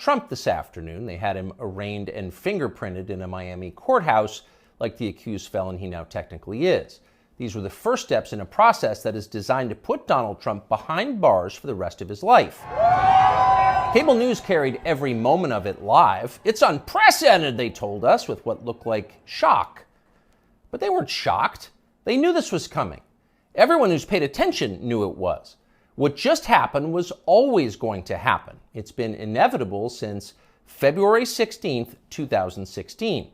Trump this afternoon. They had him arraigned and fingerprinted in a Miami courthouse like the accused felon he now technically is. These were the first steps in a process that is designed to put Donald Trump behind bars for the rest of his life. Cable news carried every moment of it live. It's unprecedented, they told us, with what looked like shock. But they weren't shocked. They knew this was coming. Everyone who's paid attention knew it was. What just happened was always going to happen. It's been inevitable since February 16th, 2016.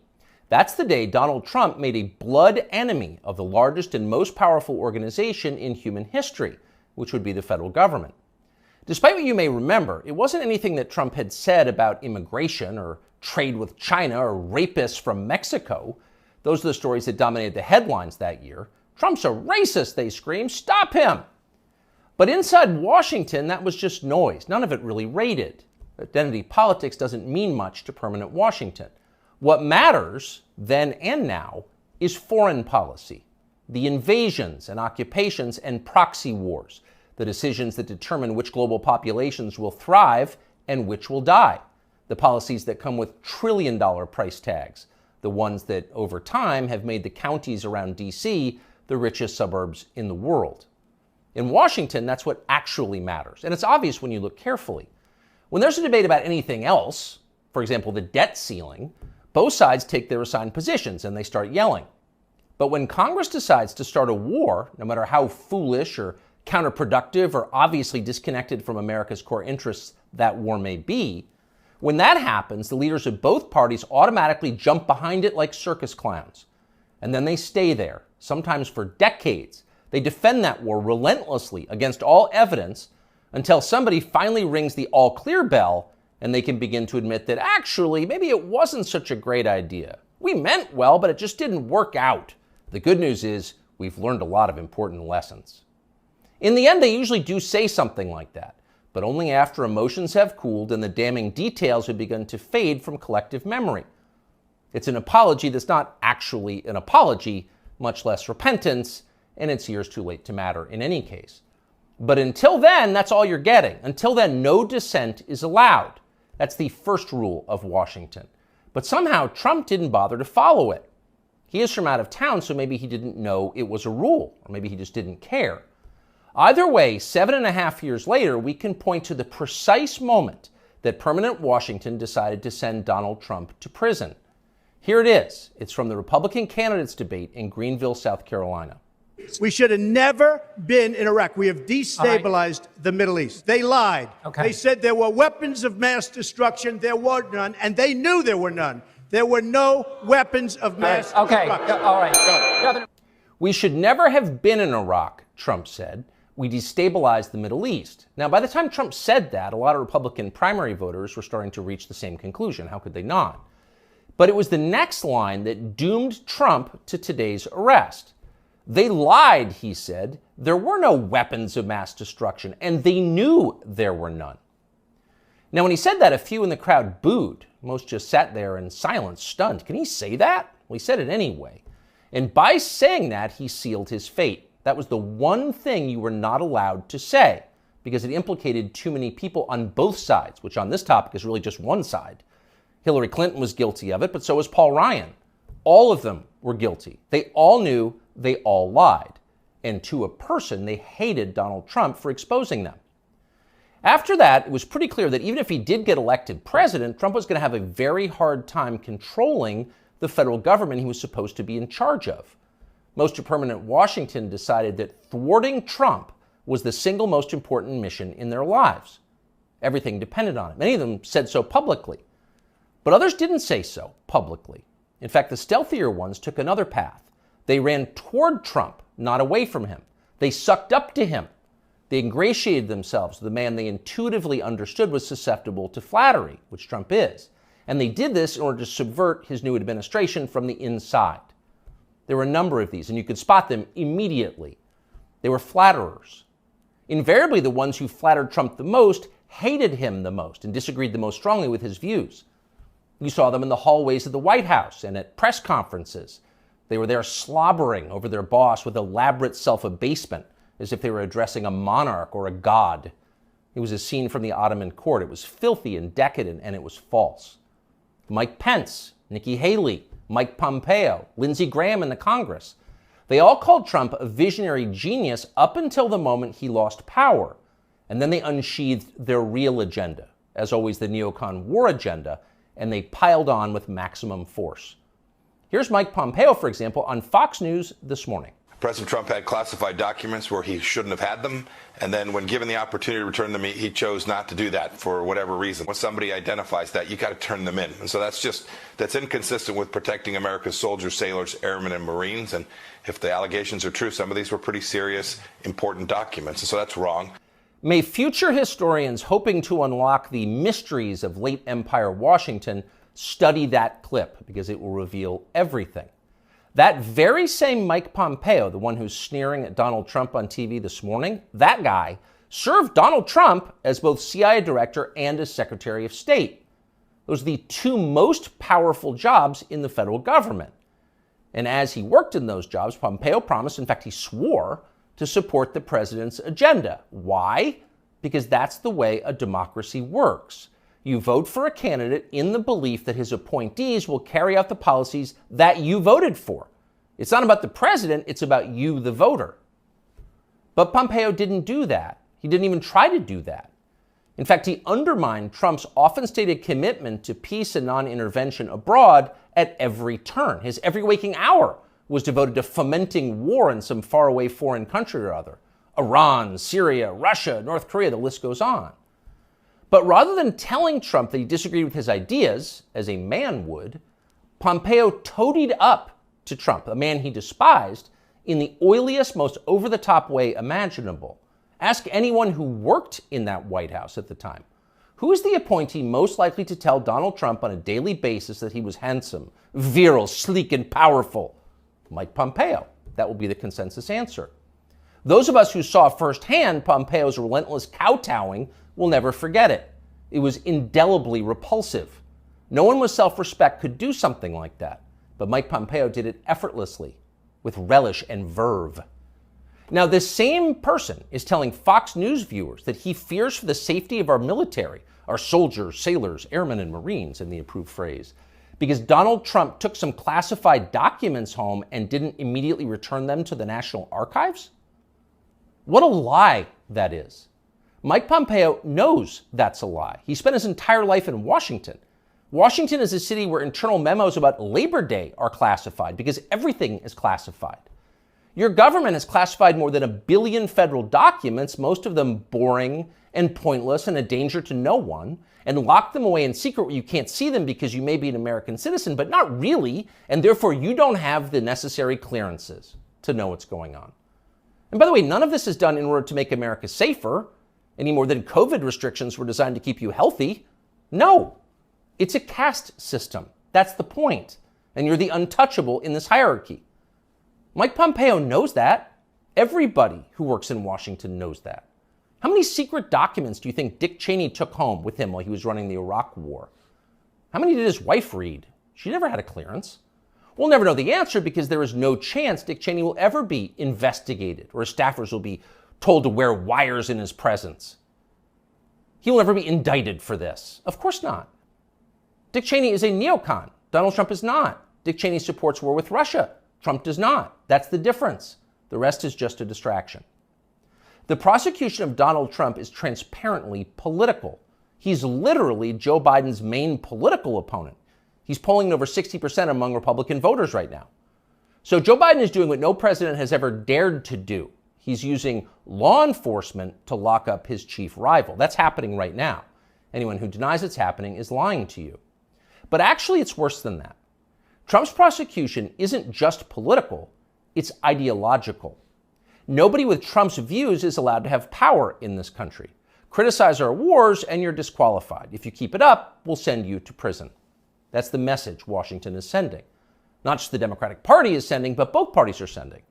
That's the day Donald Trump made a blood enemy of the largest and most powerful organization in human history, which would be the federal government. Despite what you may remember, it wasn't anything that Trump had said about immigration or trade with China or rapists from Mexico. Those are the stories that dominated the headlines that year. Trump's a racist, they screamed. Stop him! But inside Washington, that was just noise. None of it really rated. Identity politics doesn't mean much to permanent Washington. What matters, then and now, is foreign policy. The invasions and occupations and proxy wars. The decisions that determine which global populations will thrive and which will die. The policies that come with trillion-dollar price tags. The ones that, over time, have made the counties around D.C. the richest suburbs in the world. In Washington, that's what actually matters. And it's obvious when you look carefully. When there's a debate about anything else, for example, the debt ceiling, both sides take their assigned positions and they start yelling. But when Congress decides to start a war, no matter how foolish or counterproductive or obviously disconnected from America's core interests that war may be, when that happens, the leaders of both parties automatically jump behind it like circus clowns. And then they stay there, sometimes for decades. They defend that war relentlessly against all evidence until somebody finally rings the all-clear bell and they can begin to admit that actually, maybe it wasn't such a great idea. We meant well, but it just didn't work out. The good news is we've learned a lot of important lessons. In the end, they usually do say something like that, but only after emotions have cooled and the damning details have begun to fade from collective memory. It's an apology that's not actually an apology, much less repentance, and it's years too late to matter in any case. But until then, that's all you're getting. Until then, no dissent is allowed. That's the first rule of Washington. But somehow, Trump didn't bother to follow it. He is from out of town, so maybe he didn't know it was a rule, or maybe he just didn't care. Either way, 7.5 years later, we can point to the precise moment that permanent Washington decided to send Donald Trump to prison. Here it is. It's from the Republican candidates debate in Greenville, South Carolina. We should have never been in Iraq. We have destabilized the Middle East. They lied. They said there were weapons of mass destruction. There were none, and they knew there were none. There were no weapons of mass destruction. All right. We should never have been in Iraq, Trump said. We destabilized the Middle East. Now, by the time Trump said that, a lot of Republican primary voters were starting to reach the same conclusion. How could they not? But it was the next line that doomed Trump to today's arrest. They lied, he said. There were no weapons of mass destruction, and they knew there were none. Now, when he said that, a few in the crowd booed. Most just sat there in silence, stunned. Can he say that? Well, he said it anyway. And by saying that, he sealed his fate. That was the one thing you were not allowed to say, because it implicated too many people on both sides, which on this topic is really just one side. Hillary Clinton was guilty of it, but so was Paul Ryan. All of them were guilty. They all knew, they all lied. And to a person, they hated Donald Trump for exposing them. After that, it was pretty clear that even if he did get elected president, Trump was going to have a very hard time controlling the federal government he was supposed to be in charge of. Most of permanent Washington decided that thwarting Trump was the single most important mission in their lives. Everything depended on it. Many of them said so publicly. But others didn't say so publicly. In fact, the stealthier ones took another path. They ran toward Trump, not away from him. They sucked up to him. They ingratiated themselves with the man they intuitively understood was susceptible to flattery, which Trump is. And they did this in order to subvert his new administration from the inside. There were a number of these, and you could spot them immediately. They were flatterers. Invariably, the ones who flattered Trump the most hated him the most and disagreed the most strongly with his views. You saw them in the hallways of the White House and at press conferences. They were there slobbering over their boss with elaborate self-abasement, as if they were addressing a monarch or a god. It was a scene from the Ottoman court. It was filthy and decadent, and it was false. Mike Pence, Nikki Haley, Mike Pompeo, Lindsey Graham in the Congress. They all called Trump a visionary genius up until the moment he lost power. And then they unsheathed their real agenda, as always the neocon war agenda, and they piled on with maximum force. Here's Mike Pompeo, for example, on Fox News this morning. President Trump had classified documents where he shouldn't have had them, and then when given the opportunity to return them, he chose not to do that for whatever reason. When somebody identifies that, you got to turn them in. And so that's inconsistent with protecting America's soldiers, sailors, airmen, and Marines. And if the allegations are true, some of these were pretty serious, important documents. And so that's wrong. May future historians hoping to unlock the mysteries of late Empire Washington study that clip, because it will reveal everything. That very same Mike Pompeo, the one who's sneering at Donald Trump on TV this morning, that guy served Donald Trump as both CIA director and as Secretary of State. Those are the two most powerful jobs in the federal government. And as he worked in those jobs, Pompeo promised, in fact, he swore, to support the president's agenda. Why? Because that's the way a democracy works. You vote for a candidate in the belief that his appointees will carry out the policies that you voted for. It's not about the president, it's about you, the voter. But Pompeo didn't do that. He didn't even try to do that. In fact, he undermined Trump's often stated commitment to peace and non-intervention abroad at every turn. His every waking hour was devoted to fomenting war in some faraway foreign country or other. Iran, Syria, Russia, North Korea, the list goes on. But rather than telling Trump that he disagreed with his ideas, as a man would, Pompeo toadied up to Trump, a man he despised, in the oiliest, most over-the-top way imaginable. Ask anyone who worked in that White House at the time. Who is the appointee most likely to tell Donald Trump on a daily basis that he was handsome, virile, sleek, and powerful? Mike Pompeo. That will be the consensus answer. Those of us who saw firsthand Pompeo's relentless kowtowing will never forget it. It was indelibly repulsive. No one with self-respect could do something like that. But Mike Pompeo did it effortlessly, with relish and verve. Now, this same person is telling Fox News viewers that he fears for the safety of our military, our soldiers, sailors, airmen, and Marines, in the approved phrase, because Donald Trump took some classified documents home and didn't immediately return them to the National Archives? What a lie that is. Mike Pompeo knows that's a lie. He spent his entire life in Washington. Washington is a city where internal memos about Labor Day are classified because everything is classified. Your government has classified more than 1 billion federal documents, most of them boring and pointless and a danger to no one, and locked them away in secret where you can't see them because you may be an American citizen, but not really, and therefore you don't have the necessary clearances to know what's going on. And by the way, none of this is done in order to make America safer, any more than COVID restrictions were designed to keep you healthy. No, it's a caste system. That's the point. And you're the untouchable in this hierarchy. Mike Pompeo knows that. Everybody who works in Washington knows that. How many secret documents do you think Dick Cheney took home with him while he was running the Iraq War? How many did his wife read? She never had a clearance. We'll never know the answer because there is no chance Dick Cheney will ever be investigated or his staffers will be told to wear wires in his presence. He will never be indicted for this. Of course not. Dick Cheney is a neocon. Donald Trump is not. Dick Cheney supports war with Russia. Trump does not. That's the difference. The rest is just a distraction. The prosecution of Donald Trump is transparently political. He's literally Joe Biden's main political opponent. He's polling over 60% among Republican voters right now. So Joe Biden is doing what no president has ever dared to do. He's using law enforcement to lock up his chief rival. That's happening right now. Anyone who denies it's happening is lying to you. But actually, it's worse than that. Trump's prosecution isn't just political, it's ideological. Nobody with Trump's views is allowed to have power in this country. Criticize our wars and you're disqualified. If you keep it up, we'll send you to prison. That's the message Washington is sending. Not just the Democratic Party is sending, but both parties are sending.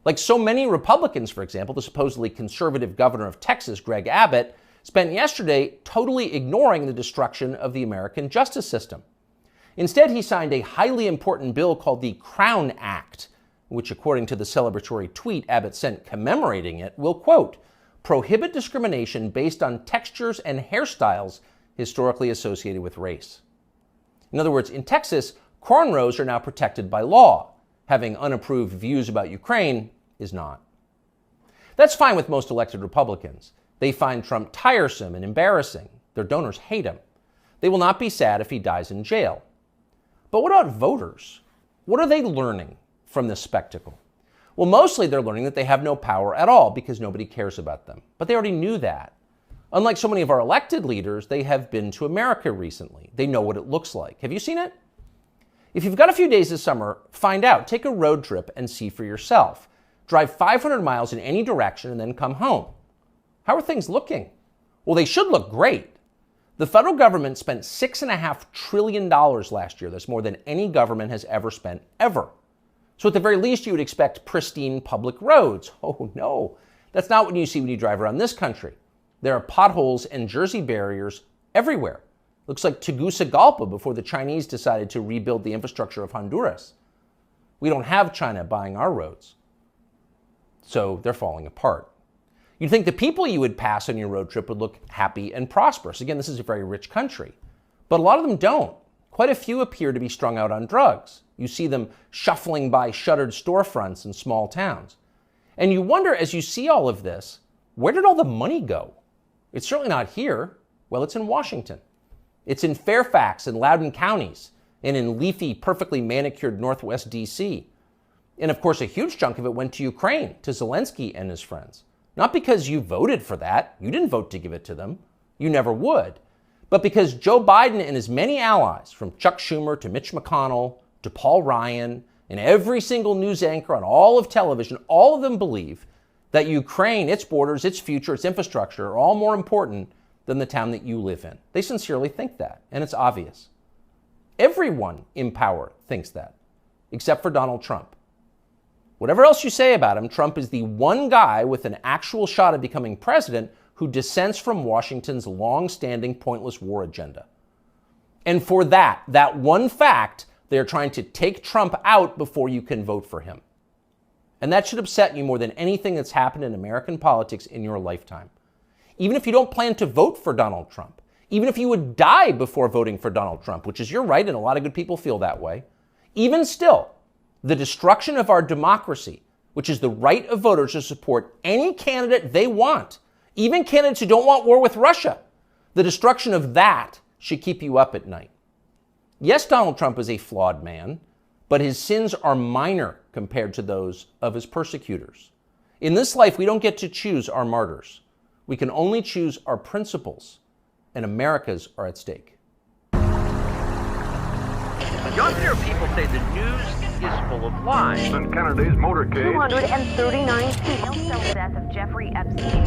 Like so many Republicans, for example, the supposedly conservative governor of Texas, Greg Abbott, spent yesterday totally ignoring the destruction of the American justice system. Instead, he signed a highly important bill called the Crown Act, which, according to the celebratory tweet Abbott sent commemorating it, will, quote, prohibit discrimination based on textures and hairstyles historically associated with race. In other words, in Texas, cornrows are now protected by law. Having unapproved views about Ukraine is not. That's fine with most elected Republicans. They find Trump tiresome and embarrassing. Their donors hate him. They will not be sad if he dies in jail. But what about voters? What are they learning from this spectacle? Well, mostly they're learning that they have no power at all because nobody cares about them. But they already knew that. Unlike so many of our elected leaders, they have been to America recently. They know what it looks like. Have you seen it? If you've got a few days this summer, find out. Take a road trip and see for yourself. Drive 500 miles in any direction and then come home. How are things looking? Well, they should look great. The federal government spent $6.5 trillion last year. That's more than any government has ever spent, ever. So at the very least, you would expect pristine public roads. Oh no, that's not what you see when you drive around this country. There are potholes and Jersey barriers everywhere. Looks like Tegucigalpa before the Chinese decided to rebuild the infrastructure of Honduras. We don't have China buying our roads. So they're falling apart. You'd think the people you would pass on your road trip would look happy and prosperous. Again, this is a very rich country. But a lot of them don't. Quite a few appear to be strung out on drugs. You see them shuffling by shuttered storefronts in small towns. And you wonder, as you see all of this, where did all the money go? It's certainly not here. Well, it's in Washington. It's in Fairfax and Loudoun counties, and in leafy, perfectly manicured Northwest D.C. And of course, a huge chunk of it went to Ukraine, to Zelensky and his friends. Not because you voted for that. You didn't vote to give it to them. You never would. But because Joe Biden and his many allies, from Chuck Schumer to Mitch McConnell to Paul Ryan, and every single news anchor on all of television, all of them believe that Ukraine, its borders, its future, its infrastructure are all more important than the town that you live in. They sincerely think that, and it's obvious. Everyone in power thinks that, except for Donald Trump. Whatever else you say about him, Trump is the one guy with an actual shot at becoming president who dissents from Washington's long-standing pointless war agenda. And for that one fact, they're trying to take Trump out before you can vote for him. And that should upset you more than anything that's happened in American politics in your lifetime. Even if you don't plan to vote for Donald Trump, even if you would die before voting for Donald Trump, which is your right, and a lot of good people feel that way, even still, the destruction of our democracy, which is the right of voters to support any candidate they want, even candidates who don't want war with Russia, the destruction of that should keep you up at night. Yes, Donald Trump is a flawed man, but his sins are minor compared to those of his persecutors. In this life, we don't get to choose our martyrs. We can only choose our principles, and America's are at stake. Younger people say the news is full of lies. In Kennedy's motorcade, 239 people. The death of Jeffrey Epstein.